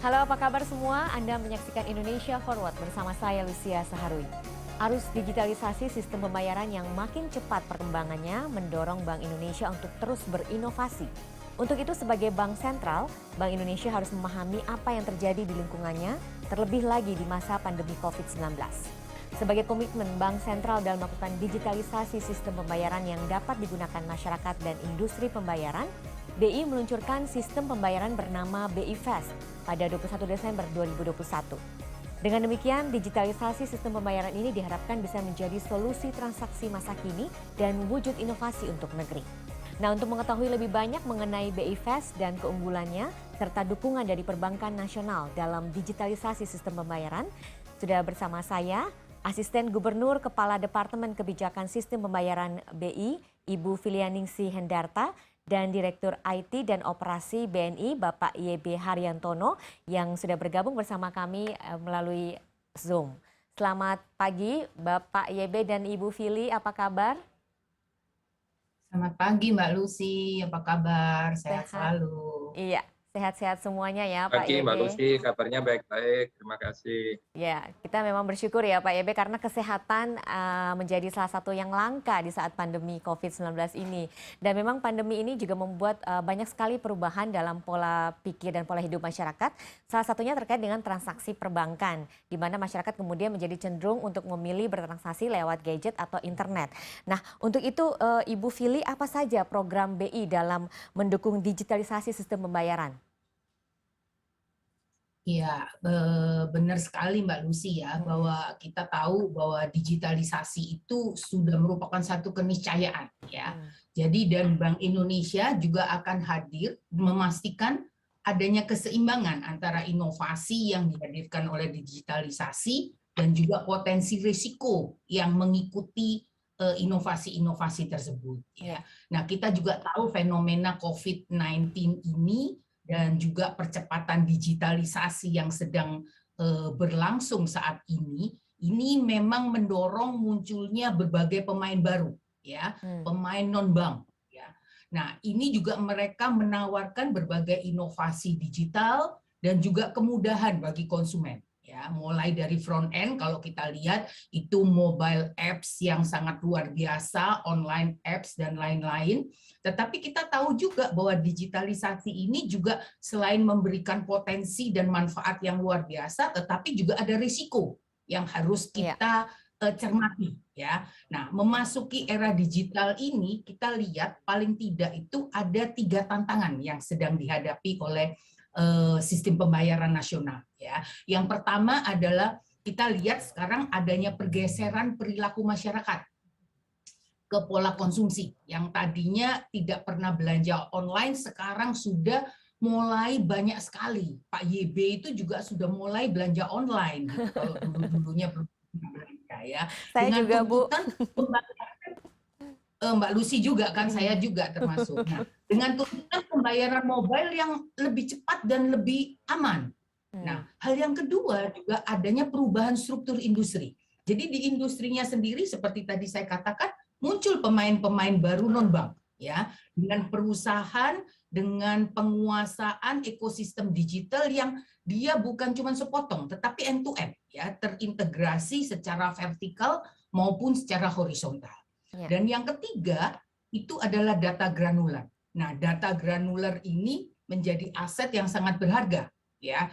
Halo, apa kabar semua? Anda menyaksikan Indonesia Forward bersama saya Lucia Saharwi. Arus digitalisasi sistem pembayaran yang makin cepat perkembangannya mendorong Bank Indonesia untuk terus berinovasi. Untuk itu sebagai bank sentral, Bank Indonesia harus memahami apa yang terjadi di lingkungannya, terlebih lagi di masa pandemi COVID-19. Sebagai komitmen Bank Sentral dalam melakukan digitalisasi sistem pembayaran yang dapat digunakan masyarakat dan industri pembayaran, BI meluncurkan sistem pembayaran bernama BI Fast pada 21 Desember 2021. Dengan demikian, digitalisasi sistem pembayaran ini diharapkan bisa menjadi solusi transaksi masa kini dan wujud inovasi untuk negeri. Nah, untuk mengetahui lebih banyak mengenai BI Fast dan keunggulannya, serta dukungan dari perbankan nasional dalam digitalisasi sistem pembayaran, sudah bersama saya, Asisten Gubernur Kepala Departemen Kebijakan Sistem Pembayaran BI, Ibu Filianingsih Hendarta, dan Direktur IT dan Operasi BNI, Bapak YB Haryantono, yang sudah bergabung bersama kami melalui Zoom. Selamat pagi, Bapak YB dan Ibu Fili, apa kabar? Selamat pagi Mbak Lucy, apa kabar? Sehat Sehat. selalu. Iya, sehat-sehat semuanya ya Pak Pagi Mbak YB. Lucy, kabarnya baik-baik, terima kasih. Ya, kita memang bersyukur ya Pak YB karena kesehatan menjadi salah satu yang langka di saat pandemi COVID-19 ini. Dan memang pandemi ini juga membuat banyak sekali perubahan dalam pola pikir dan pola hidup masyarakat. Salah satunya terkait dengan transaksi perbankan, di mana masyarakat kemudian menjadi cenderung untuk memilih bertransaksi lewat gadget atau internet. Nah, untuk itu Ibu Fili, apa saja program BI dalam mendukung digitalisasi sistem pembayaran? Ya, benar sekali Mbak Lucy ya, bahwa kita tahu bahwa digitalisasi itu sudah merupakan satu keniscayaan ya. Jadi dan Bank Indonesia juga akan hadir memastikan adanya keseimbangan antara inovasi yang dihadirkan oleh digitalisasi dan juga potensi risiko yang mengikuti inovasi-inovasi tersebut ya. Nah, kita juga tahu fenomena COVID-19 ini dan juga percepatan digitalisasi yang sedang berlangsung saat ini memang mendorong munculnya berbagai pemain baru, ya, pemain non bank. Ya. Nah, ini juga mereka menawarkan berbagai inovasi digital dan juga kemudahan bagi konsumen. Ya, mulai dari front end kalau kita lihat itu mobile apps yang sangat luar biasa, online apps dan lain-lain. Tetapi kita tahu juga bahwa digitalisasi ini juga selain memberikan potensi dan manfaat yang luar biasa, tetapi juga ada risiko yang harus kita cermati ya. Nah, memasuki era digital ini kita lihat paling tidak itu ada 3 tantangan yang sedang dihadapi oleh sistem pembayaran nasional ya. Yang pertama adalah kita lihat sekarang adanya pergeseran perilaku masyarakat ke pola konsumsi yang tadinya tidak pernah belanja online sekarang sudah mulai banyak sekali. Pak YB itu juga sudah mulai belanja online gitu kalau dulu-dulunya belum belanja ya. Saya Dengan juga Bu. tuntutan Mbak Lucy juga kan, saya juga termasuk. Nah, dengan tuntutan pembayaran mobile yang lebih cepat dan lebih aman. Nah, hal yang kedua juga adanya perubahan struktur industri. Jadi di industrinya sendiri seperti tadi saya katakan muncul pemain-pemain baru non bank ya, dengan perusahaan dengan penguasaan ekosistem digital yang dia bukan cuma sepotong tetapi end to end ya, terintegrasi secara vertikal maupun secara horizontal. Dan yang ketiga itu adalah data granular. Nah, data granular ini menjadi aset yang sangat berharga ya.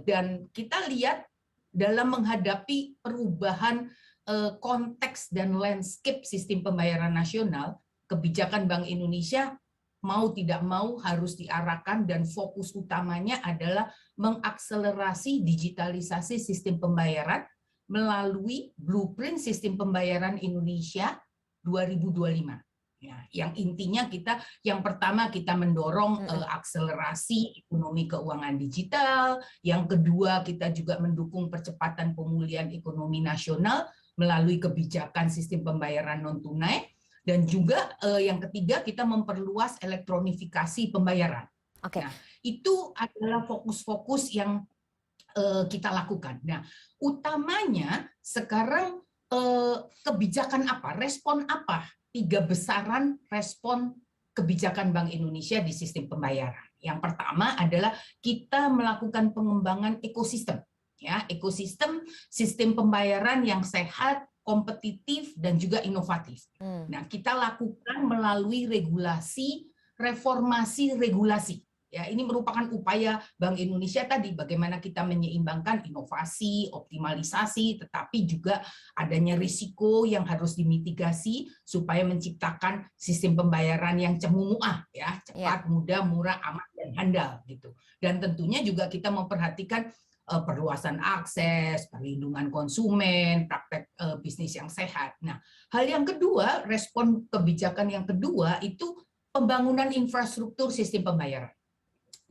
Dan kita lihat dalam menghadapi perubahan konteks dan landscape sistem pembayaran nasional, kebijakan Bank Indonesia mau tidak mau harus diarahkan dan fokus utamanya adalah mengakselerasi digitalisasi sistem pembayaran melalui blueprint sistem pembayaran Indonesia 2025. Ya, yang intinya yang pertama kita mendorong akselerasi ekonomi keuangan digital, yang kedua kita juga mendukung percepatan pemulihan ekonomi nasional melalui kebijakan sistem pembayaran non tunai, dan juga yang ketiga kita memperluas elektronifikasi pembayaran. Nah, itu adalah fokus-fokus yang kita lakukan. Nah, utamanya sekarang kebijakan apa, respon apa, 3 besaran respon kebijakan Bank Indonesia di sistem pembayaran Yang pertama adalah kita melakukan pengembangan ekosistem, ya, ekosistem sistem pembayaran yang sehat, kompetitif, dan juga inovatif. Nah, kita lakukan melalui regulasi, reformasi regulasi. Ya, ini merupakan upaya Bank Indonesia tadi bagaimana kita menyeimbangkan inovasi, optimalisasi, tetapi juga adanya risiko yang harus dimitigasi supaya menciptakan sistem pembayaran yang cemumuah, ya, cepat, mudah, murah, aman, dan handal gitu. Dan tentunya juga kita memperhatikan perluasan akses, perlindungan konsumen, praktek bisnis yang sehat. Nah, hal yang kedua, respon kebijakan yang kedua itu pembangunan infrastruktur sistem pembayaran.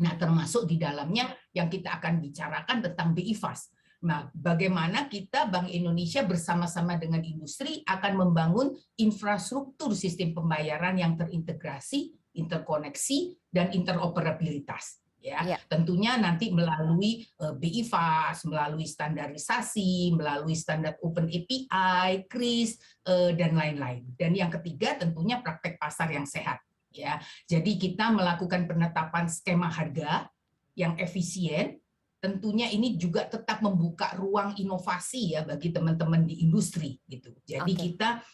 Nah, termasuk di dalamnya yang kita akan bicarakan tentang BI Fast. Nah, bagaimana kita Bank Indonesia bersama-sama dengan industri akan membangun infrastruktur sistem pembayaran yang terintegrasi, interkoneksi, dan interoperabilitas. Ya, tentunya nanti melalui BI Fast, melalui standarisasi, melalui standar Open API, KRIS, dan lain-lain. Dan yang ketiga tentunya praktek pasar yang sehat. Ya, jadi kita melakukan penetapan skema harga yang efisien. Tentunya ini juga tetap membuka ruang inovasi ya bagi teman-teman di industri gitu. Jadi kita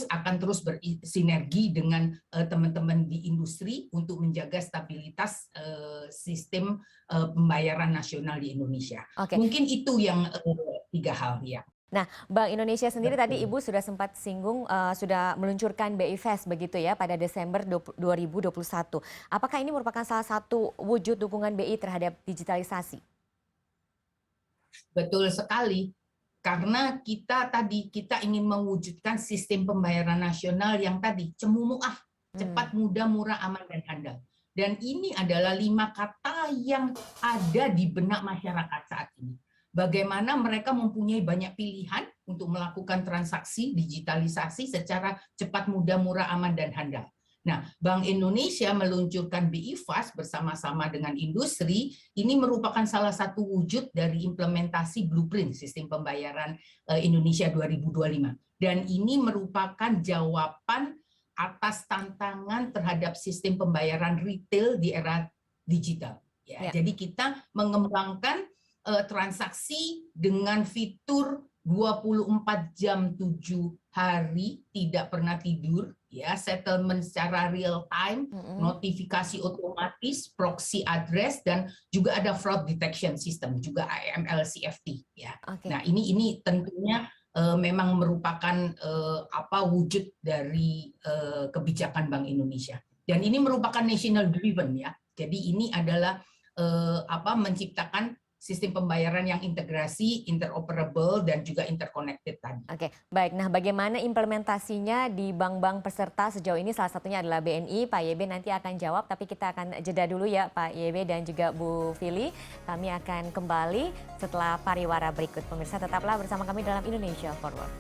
akan terus bersinergi dengan teman-teman di industri untuk menjaga stabilitas sistem pembayaran nasional di Indonesia. Mungkin itu yang 3 hal ya. Nah, Bank Indonesia sendiri tadi Ibu sudah sempat singgung sudah meluncurkan BI Fast begitu ya pada Desember 2021. Apakah ini merupakan salah satu wujud dukungan BI terhadap digitalisasi? Betul sekali. Karena kita ingin mewujudkan sistem pembayaran nasional yang tadi cemumuah, cepat, mudah, murah, aman, dan handal. Dan ini adalah 5 kata yang ada di benak masyarakat saat ini. Bagaimana mereka mempunyai banyak pilihan untuk melakukan transaksi digitalisasi secara cepat, mudah, murah, aman, dan handal. Nah, Bank Indonesia meluncurkan BI Fast bersama-sama dengan industri, ini merupakan salah satu wujud dari implementasi blueprint sistem pembayaran Indonesia 2025. Dan ini merupakan jawaban atas tantangan terhadap sistem pembayaran retail di era digital. Ya. Jadi kita mengembangkan transaksi dengan fitur 24 jam 7 hari tidak pernah tidur, ya, settlement secara real time, notifikasi otomatis, proxy address, dan juga ada fraud detection system, juga AML CFT, ya. Nah, ini tentunya memang merupakan wujud dari kebijakan Bank Indonesia. Dan ini merupakan national driven, ya. Jadi ini adalah menciptakan sistem pembayaran yang integrasi, interoperable, dan juga interconnected tadi. Oke, baik. Nah, bagaimana implementasinya di bank-bank peserta sejauh ini? Salah satunya adalah BNI. Pak YB nanti akan jawab, tapi kita akan jeda dulu ya Pak YB dan juga Bu Fili. Kami akan kembali setelah pariwara berikut. Pemirsa, tetaplah bersama kami dalam Indonesia Forward.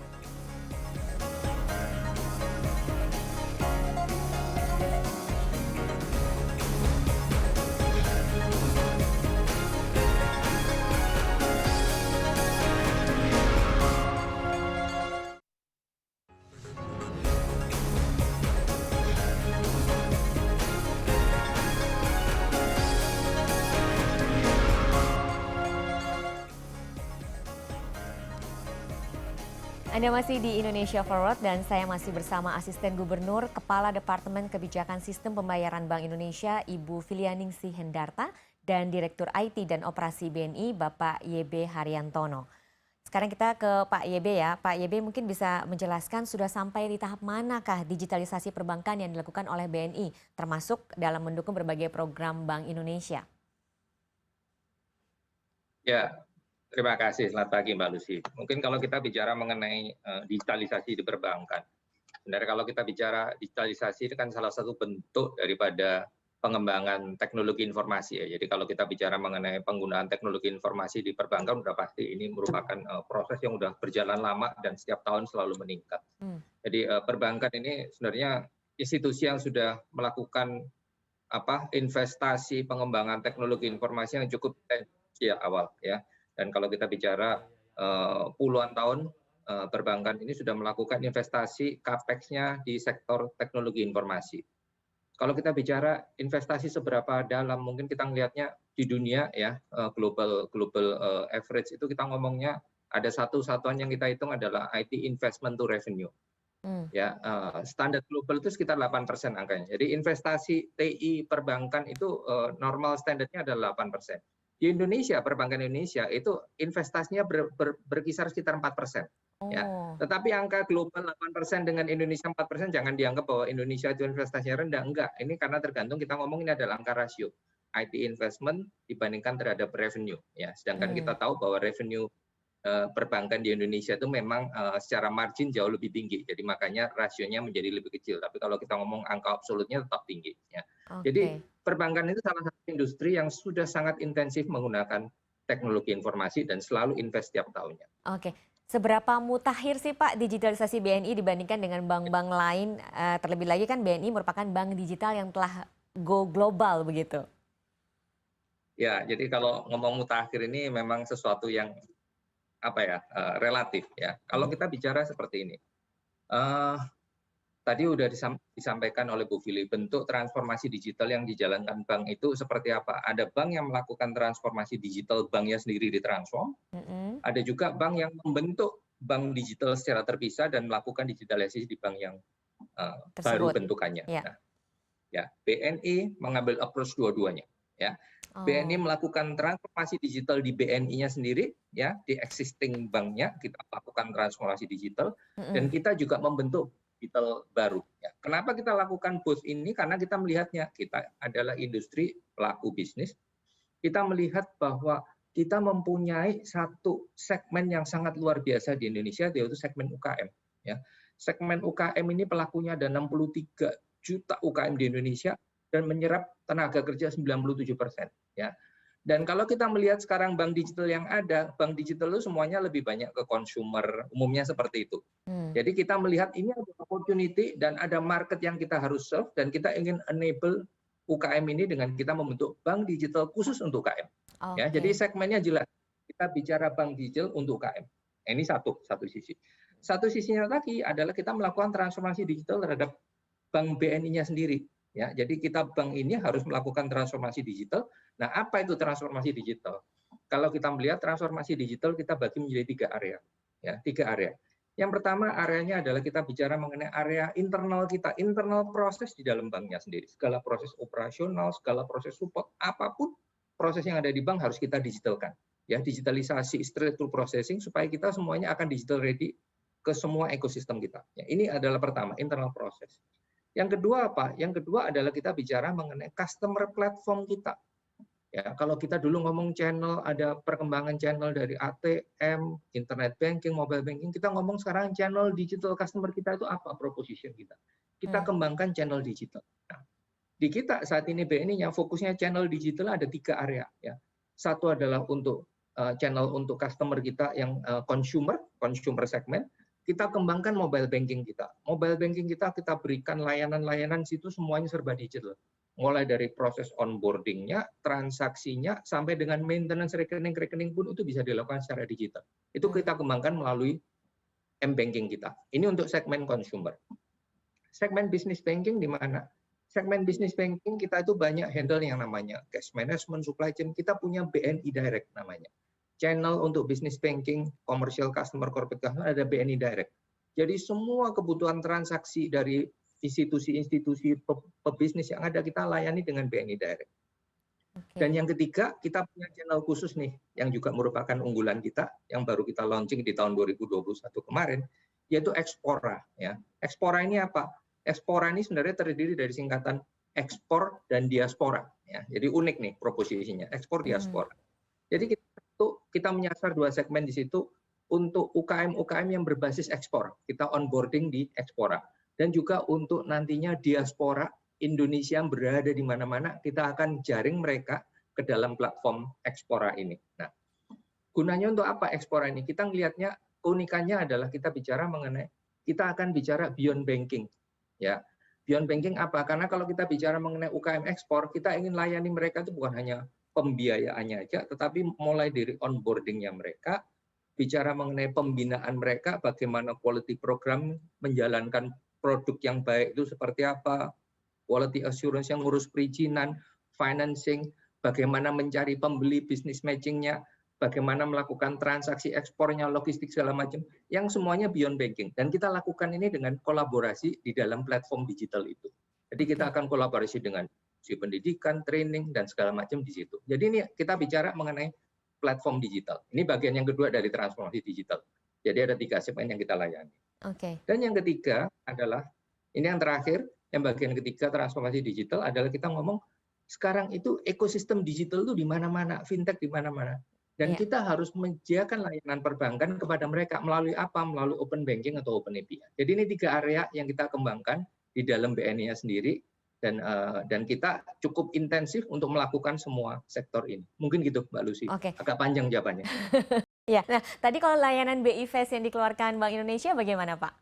Anda masih di Indonesia Forward dan saya masih bersama Asisten Gubernur, Kepala Departemen Kebijakan Sistem Pembayaran Bank Indonesia, Ibu Filianingsih Hendarta, dan Direktur IT dan Operasi BNI, Bapak YB Haryantono. Sekarang kita ke Pak YB ya. Pak YB mungkin bisa menjelaskan sudah sampai di tahap manakah digitalisasi perbankan yang dilakukan oleh BNI, termasuk dalam mendukung berbagai program Bank Indonesia. Ya. Terima kasih, selamat pagi Mbak Lucy. Mungkin kalau kita bicara mengenai digitalisasi di perbankan, sebenarnya kalau kita bicara digitalisasi itu kan salah satu bentuk daripada pengembangan teknologi informasi ya. Jadi kalau kita bicara mengenai penggunaan teknologi informasi di perbankan, sudah pasti ini merupakan proses yang sudah berjalan lama dan setiap tahun selalu meningkat. Jadi perbankan ini sebenarnya institusi yang sudah melakukan investasi pengembangan teknologi informasi yang cukup sejak awal ya. Dan kalau kita bicara puluhan tahun, perbankan ini sudah melakukan investasi CAPEX-nya di sektor teknologi informasi. Kalau kita bicara investasi seberapa dalam, mungkin kita ngelihatnya di dunia ya, global average itu kita ngomongnya ada satu satuan yang kita hitung adalah IT investment to revenue. Ya, standar global itu sekitar 8% angkanya. Jadi investasi TI perbankan itu normal standarnya adalah 8%. Di Indonesia, perbankan Indonesia itu investasinya berkisar sekitar 4%. Ya. Tetapi angka global 8% dengan Indonesia 4% jangan dianggap bahwa Indonesia itu investasinya rendah. Enggak, ini karena tergantung kita ngomong ini adalah angka rasio. IT investment dibandingkan terhadap revenue. Ya. Sedangkan kita tahu bahwa revenue perbankan di Indonesia itu memang secara margin jauh lebih tinggi. Jadi makanya rasionya menjadi lebih kecil. Tapi kalau kita ngomong angka absolutnya tetap tinggi. Ya. Jadi perbankan itu salah satu industri yang sudah sangat intensif menggunakan teknologi informasi dan selalu invest setiap tahunnya. Oke. Seberapa mutakhir sih Pak digitalisasi BNI dibandingkan dengan bank-bank lain? Terlebih lagi kan BNI merupakan bank digital yang telah go global begitu. Ya, jadi kalau ngomong mutakhir ini memang sesuatu yang relatif ya. Kalau kita bicara seperti ini, tadi udah disampaikan oleh Bu Fili, bentuk transformasi digital yang dijalankan bank itu seperti apa? Ada bank yang melakukan transformasi digital banknya sendiri ditransform, ada juga bank yang membentuk bank digital secara terpisah dan melakukan digitalisasi di bank yang baru bentukannya. Ya. Nah, ya, BNI mengambil approach dua-duanya. Ya. BNI melakukan transformasi digital di BNI-nya sendiri, ya, di existing banknya kita lakukan transformasi digital, dan kita juga membentuk digital baru. Ya. Kenapa kita lakukan both ini? Karena kita melihatnya kita adalah industri pelaku bisnis. Kita melihat bahwa kita mempunyai satu segmen yang sangat luar biasa di Indonesia, yaitu segmen UKM. Ya. Segmen UKM ini pelakunya ada 63 juta UKM di Indonesia dan menyerap tenaga kerja 97%. Ya. Dan kalau kita melihat sekarang bank digital yang ada, bank digital itu semuanya lebih banyak ke consumer, umumnya seperti itu. Jadi kita melihat ini ada opportunity dan ada market yang kita harus serve dan kita ingin enable UKM ini dengan kita membentuk bank digital khusus untuk UKM. Ya, jadi segmennya jelas. Kita bicara bank digital untuk UKM. Ini satu sisi. Satu sisinya lagi adalah kita melakukan transformasi digital terhadap bank BNI-nya sendiri. Ya, jadi kita bank ini harus melakukan transformasi digital. Nah, apa itu transformasi digital? Kalau kita melihat transformasi digital kita bagi menjadi 3 area. Ya, 3 area. Yang pertama areanya adalah kita bicara mengenai area internal kita, internal proses di dalam banknya sendiri. Segala proses operasional, segala proses support, apapun proses yang ada di bank harus kita digitalkan. Ya, digitalisasi straight through processing supaya kita semuanya akan digital ready ke semua ekosistem kita. Ya, ini adalah pertama, internal proses. Yang kedua apa? Yang kedua adalah kita bicara mengenai customer platform kita. Ya, kalau kita dulu ngomong channel, ada perkembangan channel dari ATM, internet banking, mobile banking, kita ngomong sekarang channel digital customer kita itu apa proposition kita. Kita kembangkan channel digital. Nah, di kita saat ini BNI yang fokusnya channel digital ada 3 area. Ya. Satu adalah untuk channel untuk customer kita yang consumer segment. Kita kembangkan mobile banking kita. Mobile banking kita berikan layanan-layanan situ semuanya serba digital. Mulai dari proses onboarding-nya, transaksinya, sampai dengan maintenance rekening-rekening pun itu bisa dilakukan secara digital. Itu kita kembangkan melalui M-banking kita. Ini untuk segmen consumer. Segmen business banking di mana? Segmen business banking kita itu banyak handle yang namanya cash management, supply chain. Kita punya BNI Direct namanya. Channel untuk business banking, commercial customer, corporate customer ada BNI Direct. Jadi semua kebutuhan transaksi dari institusi-institusi pebisnis yang ada kita layani dengan BNI Direct. Dan yang ketiga, kita punya channel khusus nih yang juga merupakan unggulan kita yang baru kita launching di tahun 2021 kemarin, yaitu Expora. Ya. Expora ini apa? Expora ini sebenarnya terdiri dari singkatan ekspor dan diaspora. Ya. Jadi unik nih proposisinya, ekspor diaspora. Jadi kita menyasar 2 segmen di situ untuk UKM-UKM yang berbasis ekspor. Kita onboarding di Expora. Dan juga untuk nantinya diaspora Indonesia yang berada di mana-mana, kita akan jaring mereka ke dalam platform Expora ini. Nah, gunanya untuk apa Expora ini? Kita ngelihatnya keunikannya adalah kita bicara mengenai, kita akan bicara beyond banking. Ya, beyond banking apa? Karena kalau kita bicara mengenai UKM ekspor, kita ingin layani mereka itu bukan hanya pembiayaannya aja, tetapi mulai dari onboarding-nya mereka, bicara mengenai pembinaan mereka, bagaimana quality program menjalankan produk yang baik itu seperti apa, quality assurance yang ngurus perizinan, financing, bagaimana mencari pembeli, bisnis matching-nya, bagaimana melakukan transaksi ekspornya, logistik segala macam, yang semuanya beyond banking. Dan kita lakukan ini dengan kolaborasi di dalam platform digital itu. Jadi kita akan kolaborasi dengan si pendidikan, training, dan segala macam di situ. Jadi ini kita bicara mengenai platform digital. Ini bagian yang kedua dari transformasi digital. Jadi ada 3 segmen yang kita layani. Dan yang ketiga adalah, ini yang terakhir, yang bagian ketiga transformasi digital adalah kita ngomong sekarang itu ekosistem digital itu di mana-mana, fintech di mana-mana. Dan kita harus menyediakan layanan perbankan kepada mereka melalui apa? Melalui open banking atau open API. Jadi ini 3 area yang kita kembangkan di dalam BNI sendiri, dan kita cukup intensif untuk melakukan semua sektor ini. Mungkin gitu, Mbak Lucy. Agak panjang jawabannya. Ya, nah tadi kalau layanan BI Fast yang dikeluarkan Bank Indonesia bagaimana, Pak?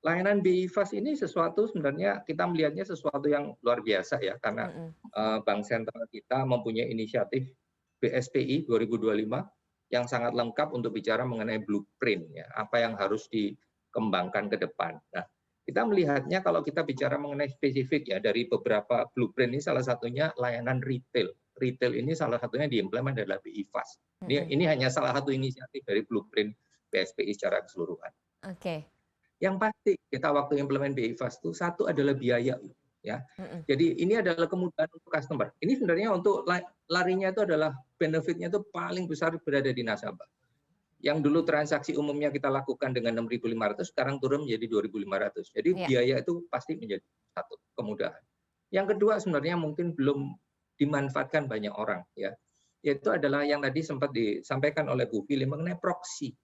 Layanan BI Fast ini sesuatu sebenarnya kita melihatnya sesuatu yang luar biasa ya, karena Bank Sentral kita mempunyai inisiatif BSPI 2025 yang sangat lengkap untuk bicara mengenai blueprint ya, apa yang harus dikembangkan ke depan. Nah, kita melihatnya kalau kita bicara mengenai spesifik ya, dari beberapa blueprint ini salah satunya layanan retail. Retail ini salah satunya diimplement adalah BI Fast. Ini hanya salah satu inisiatif dari blueprint BSPI secara keseluruhan. Yang pasti kita waktu implement BI Fast itu satu adalah biaya ya. Jadi ini adalah kemudahan untuk customer. Ini sebenarnya untuk larinya itu adalah benefitnya itu paling besar berada di nasabah. Yang dulu transaksi umumnya kita lakukan dengan 6.500 sekarang turun menjadi 2.500. Jadi biaya itu pasti menjadi satu kemudahan. Yang kedua sebenarnya mungkin belum dimanfaatkan banyak orang ya. Yaitu adalah yang tadi sempat disampaikan oleh Bu Fili mengenai proxy.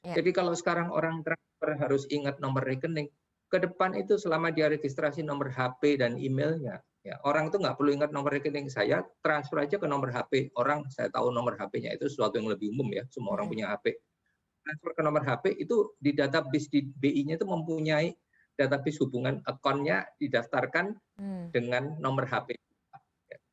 Jadi kalau sekarang orang transfer harus ingat nomor rekening, ke depan itu selama dia registrasi nomor HP dan emailnya, ya, orang itu nggak perlu ingat nomor rekening, saya transfer aja ke nomor HP orang, saya tahu nomor HP-nya itu sesuatu yang lebih umum ya, semua orang punya HP. Transfer ke nomor HP itu di database di BI-nya itu mempunyai database hubungan account-nya didaftarkan dengan nomor HP.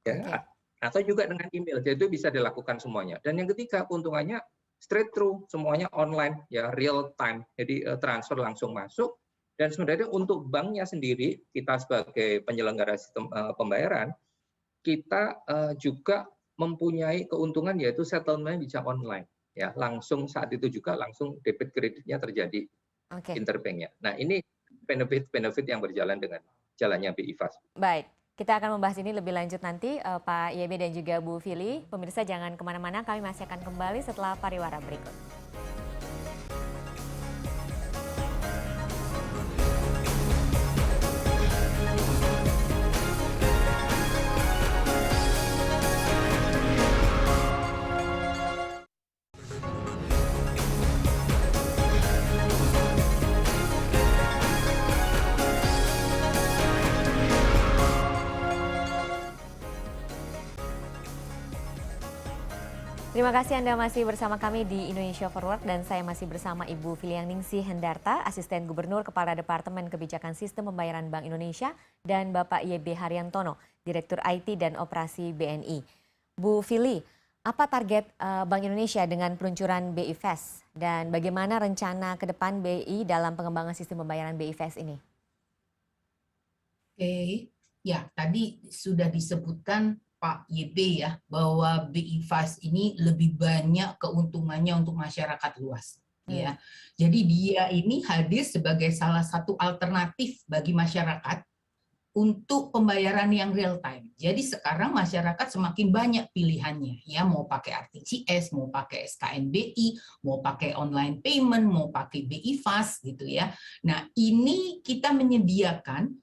Ya, atau juga dengan email, jadi itu bisa dilakukan semuanya. Dan yang ketiga keuntungannya straight through, semuanya online, ya real time. Jadi transfer langsung masuk. Dan sebenarnya untuk banknya sendiri, kita sebagai penyelenggara sistem pembayaran, kita juga mempunyai keuntungan yaitu settlement bisa online. Ya, langsung saat itu juga langsung debit kreditnya terjadi interbanknya. Nah ini benefit-benefit yang berjalan dengan jalannya BI Fast. Baik. Kita akan membahas ini lebih lanjut nanti, Pak YB dan juga Bu Fili. Pemirsa jangan kemana-mana, kami masih akan kembali setelah pariwara berikut. Terima kasih Anda masih bersama kami di Indonesia Forward dan saya masih bersama Ibu Filiang Ningsih Hendarta, Asisten Gubernur Kepala Departemen Kebijakan Sistem Pembayaran Bank Indonesia, dan Bapak YB Haryantono, Direktur IT dan Operasi BNI. Bu Fili, apa target Bank Indonesia dengan peluncuran BI Fast dan bagaimana rencana ke depan BI dalam pengembangan sistem pembayaran BI Fast ini? Ya tadi sudah disebutkan Pak YB ya, bahwa BI Fast ini lebih banyak keuntungannya untuk masyarakat luas. Ya, jadi dia ini hadir sebagai salah satu alternatif bagi masyarakat untuk pembayaran yang real time. Jadi sekarang masyarakat semakin banyak pilihannya, ya mau pakai RTGS, mau pakai SKNBI, mau pakai online payment, mau pakai BI Fast gitu ya. Nah ini kita menyediakan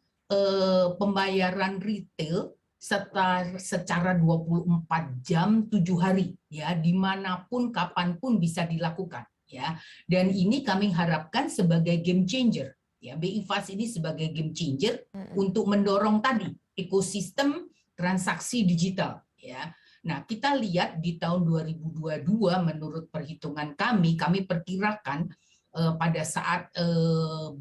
pembayaran retail secara 24 jam 7 hari ya, dimanapun kapanpun bisa dilakukan ya. Dan ini kami harapkan sebagai game changer ya, BI Fast ini sebagai game changer untuk mendorong tadi ekosistem transaksi digital ya. Nah kita lihat di tahun 2022 menurut perhitungan kami perkirakan pada saat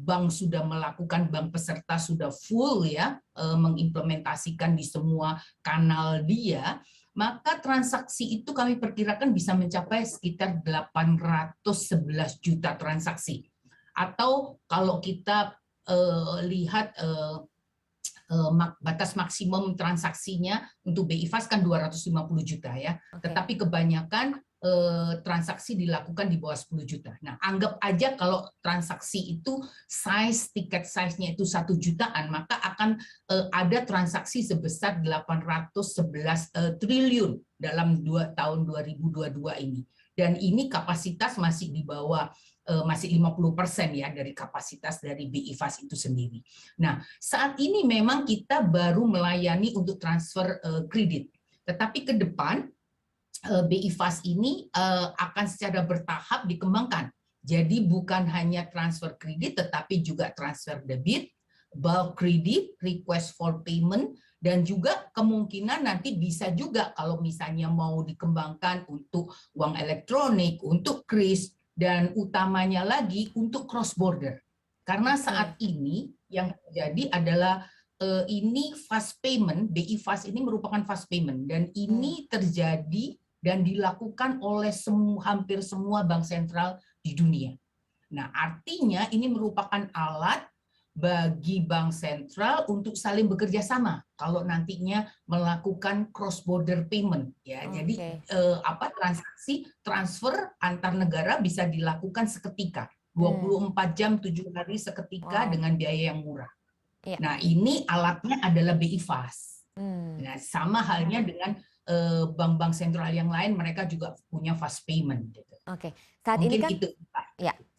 bank sudah melakukan, bank peserta sudah full ya mengimplementasikan di semua kanal dia, maka transaksi itu kami perkirakan bisa mencapai sekitar 811 juta transaksi. Atau kalau kita lihat batas maksimum transaksinya untuk BI Fast kan 250 juta ya. Tetapi kebanyakan transaksi dilakukan di bawah 10 juta. Nah, anggap aja kalau transaksi itu tiket size-nya itu 1 jutaan, maka akan ada transaksi sebesar 811 triliun dalam tahun 2022 ini. Dan ini kapasitas masih di bawah masih 50% ya dari kapasitas dari BI Fast itu sendiri. Nah, saat ini memang kita baru melayani untuk transfer kredit. Tetapi ke depan BI Fast ini akan secara bertahap dikembangkan. Jadi bukan hanya transfer kredit tetapi juga transfer debit, bulk credit, request for payment, dan juga kemungkinan nanti bisa juga kalau misalnya mau dikembangkan untuk uang elektronik, untuk kris, dan utamanya lagi untuk cross border. Karena saat ini yang terjadi adalah ini fast payment, BI Fast ini merupakan fast payment, dan ini terjadi dan dilakukan oleh hampir semua bank sentral di dunia. Nah, artinya ini merupakan alat bagi bank sentral untuk saling bekerja sama kalau nantinya melakukan cross border payment ya. Jadi transaksi transfer antar negara bisa dilakukan seketika 24 jam 7 hari seketika dengan biaya yang murah. Nah, ini alatnya adalah BI Fast. Nah, sama halnya dengan bank-bank sentral yang lain, mereka juga punya fast payment gitu. Saat Mungkin ini kan itu.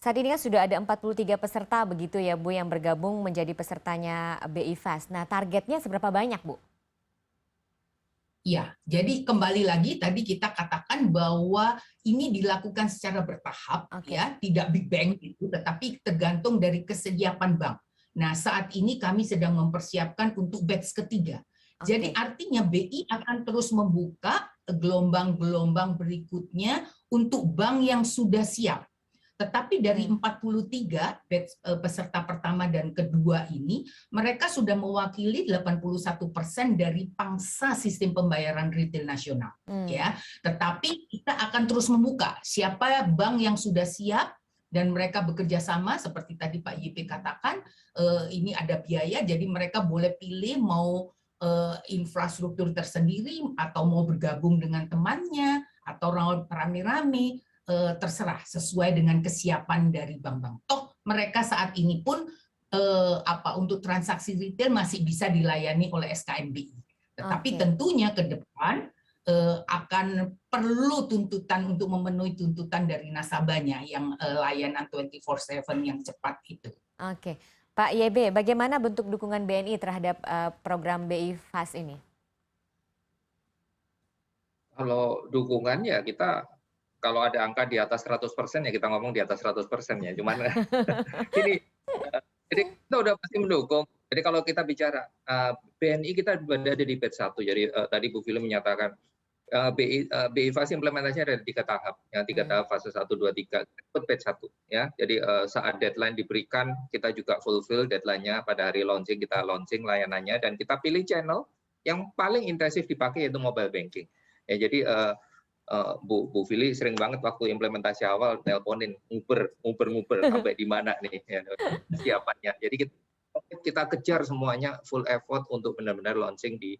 saat ini kan sudah ada 43 peserta begitu ya Bu yang bergabung menjadi pesertanya BI Fast. Nah, targetnya seberapa banyak Bu? Ya, jadi kembali lagi tadi kita katakan bahwa ini dilakukan secara bertahap ya, tidak big bang gitu, tetapi tergantung dari kesediaan bank. Nah, saat ini kami sedang mempersiapkan untuk batch ketiga. Jadi artinya BI akan terus membuka gelombang-gelombang berikutnya untuk bank yang sudah siap. Tetapi dari 43 peserta pertama dan kedua ini, mereka sudah mewakili 81% dari pangsa sistem pembayaran retail nasional. Ya, tetapi kita akan terus membuka siapa bank yang sudah siap dan mereka bekerja sama seperti tadi Pak YP katakan, ini ada biaya, jadi mereka boleh pilih mau infrastruktur tersendiri atau mau bergabung dengan temannya atau rame-rame. Terserah sesuai dengan kesiapan dari bank-bank. Toh mereka saat ini pun untuk transaksi retail masih bisa dilayani oleh SKMBI. Tetapi tentunya ke depan akan perlu tuntutan untuk memenuhi tuntutan dari nasabahnya yang layanan 24/7 yang cepat itu. Pak YB, bagaimana bentuk dukungan BNI terhadap program BI Fast ini? Kalau dukungannya kita kalau ada angka di atas 100% ya kita ngomong di atas 100% ya. Cuman jadi kita udah pasti mendukung. Jadi kalau kita bicara BNI kita berada di batch 1. Jadi tadi Bu Fili menyatakan BI Fast implementasinya ada 3 tahap. Yang 3 tahap fase 1, 2, 3 ikut batch 1 ya. Jadi saat deadline diberikan kita juga fulfill deadline-nya pada hari launching, kita launching layanannya dan kita pilih channel yang paling intensif dipakai yaitu mobile banking. Ya, jadi Bu Fili sering banget waktu implementasi awal teleponin nguber sampai di mana nih ya, siapannya. Jadi kita kejar semuanya full effort untuk benar-benar launching di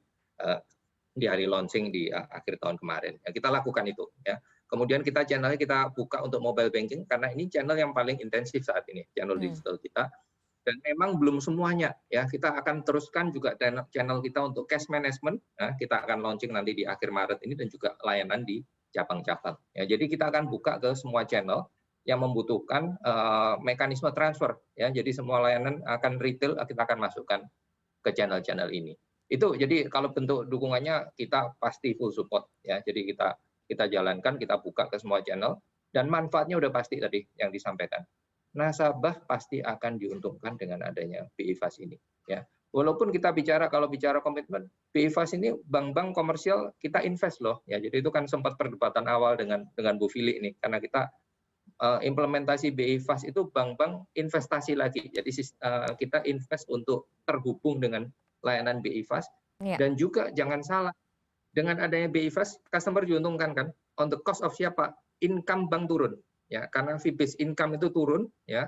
hari launching di akhir tahun kemarin. Ya, kita lakukan itu ya. Kemudian channelnya kita buka untuk mobile banking karena ini channel yang paling intensif saat ini, channel digital kita. Dan memang belum semuanya ya, kita akan teruskan juga channel kita untuk cash management ya, kita akan launching nanti di akhir Maret ini dan juga layanan di cabang-cabang ya. Jadi kita akan buka ke semua channel yang membutuhkan mekanisme transfer ya. Jadi semua layanan akan retail kita akan masukkan ke channel-channel ini. Itu jadi kalau bentuk dukungannya kita pasti full support ya. Jadi kita jalankan, kita buka ke semua channel dan manfaatnya udah pasti tadi yang disampaikan. Nasabah pasti akan diuntungkan dengan adanya BI Fast ini ya. Walaupun kita kalau bicara komitmen BI Fast ini bank-bank komersial kita invest loh ya. Jadi itu kan sempat perdebatan awal dengan Bu Fili ini karena kita implementasi BI Fast itu bank-bank investasi lagi. Jadi kita invest untuk terhubung dengan layanan BI Fast dan juga jangan salah dengan adanya BI Fast customer diuntungkan kan. On the cost of siapa? Income bank turun ya, karena fee based income itu turun ya.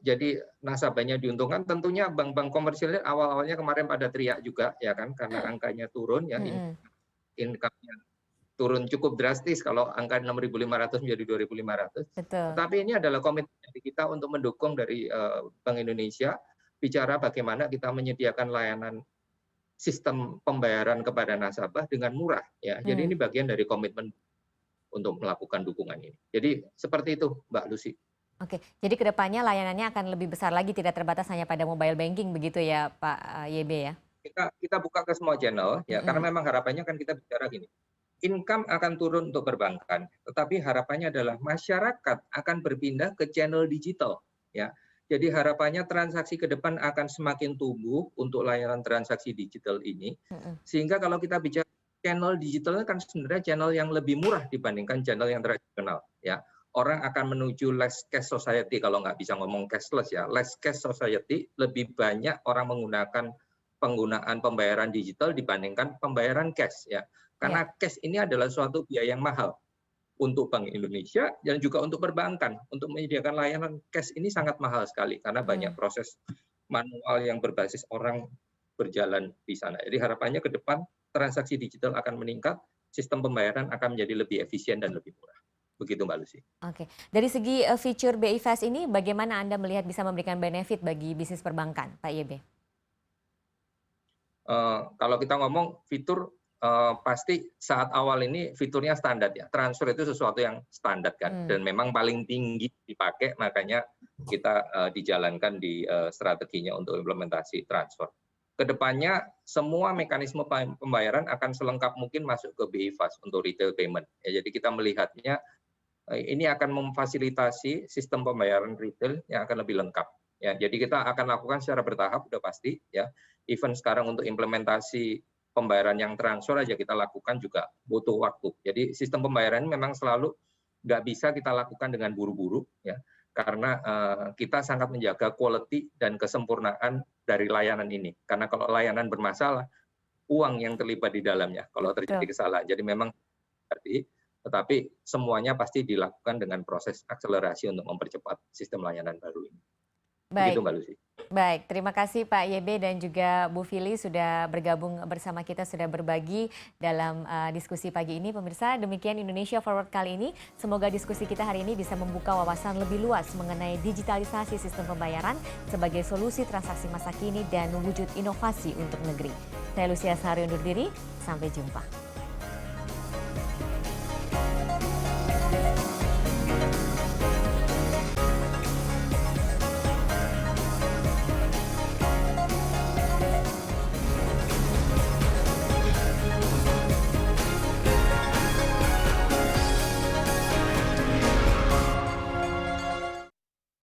jadi nasabahnya diuntungkan. Tentunya bank-bank komersial awal-awalnya kemarin pada teriak juga ya kan, karena angkanya turun ya, income-nya turun cukup drastis kalau angka 6.500 menjadi 2.500. Betul. Tetapi ini adalah komitmen dari kita untuk mendukung dari Bank Indonesia, bicara bagaimana kita menyediakan layanan sistem pembayaran kepada nasabah dengan murah ya. Jadi ini bagian dari komitmen untuk melakukan dukungan ini. Jadi seperti itu Mbak Lucy. Oke, jadi kedepannya layanannya akan lebih besar lagi, tidak terbatas hanya pada mobile banking begitu ya Pak YB ya? Kita buka ke semua channel ya, karena memang harapannya kan kita bicara gini, income akan turun untuk perbankan, tetapi harapannya adalah masyarakat akan berpindah ke channel digital ya. Jadi harapannya transaksi ke depan akan semakin tumbuh untuk layanan transaksi digital ini, sehingga kalau kita bicara channel digital kan sebenarnya channel yang lebih murah dibandingkan channel yang tradisional ya. Orang akan menuju less cash society, kalau nggak bisa ngomong cashless ya, less cash society, lebih banyak orang menggunakan penggunaan pembayaran digital dibandingkan pembayaran cash ya. Karena cash ini adalah suatu biaya yang mahal untuk Bank Indonesia dan juga untuk perbankan. Untuk menyediakan layanan cash ini sangat mahal sekali karena banyak proses manual yang berbasis orang berjalan di sana. Jadi harapannya ke depan transaksi digital akan meningkat, sistem pembayaran akan menjadi lebih efisien dan lebih murah. Begitu Mbak Lucy. Oke, dari segi fitur BI Fast ini bagaimana Anda melihat bisa memberikan benefit bagi bisnis perbankan, Pak YB? Kalau kita ngomong fitur, pasti saat awal ini fiturnya standar ya. Transfer itu sesuatu yang standar kan, dan memang paling tinggi dipakai, makanya kita dijalankan di strateginya untuk implementasi transfer. Kedepannya semua mekanisme pembayaran akan selengkap mungkin masuk ke BI Fast untuk retail payment. Ya, jadi kita melihatnya ini akan memfasilitasi sistem pembayaran retail yang akan lebih lengkap. Ya, jadi kita akan lakukan secara bertahap, udah pasti ya. Even sekarang untuk implementasi pembayaran yang transfer aja kita lakukan juga butuh waktu. Jadi sistem pembayaran memang selalu nggak bisa kita lakukan dengan buru-buru ya, karena kita sangat menjaga quality dan kesempurnaan dari layanan ini. Karena kalau layanan bermasalah, uang yang terlibat di dalamnya kalau terjadi kesalahan. Jadi memang tetapi semuanya pasti dilakukan dengan proses akselerasi untuk mempercepat sistem layanan baru ini. Baik. Begitu Mbak Lucy. Baik, terima kasih Pak YB dan juga Bu Fili sudah bergabung bersama kita, sudah berbagi dalam diskusi pagi ini. Pemirsa, demikian Indonesia Forward kali ini. Semoga diskusi kita hari ini bisa membuka wawasan lebih luas mengenai digitalisasi sistem pembayaran sebagai solusi transaksi masa kini dan wujud inovasi untuk negeri. Saya Lucia Sahari undur diri, sampai jumpa.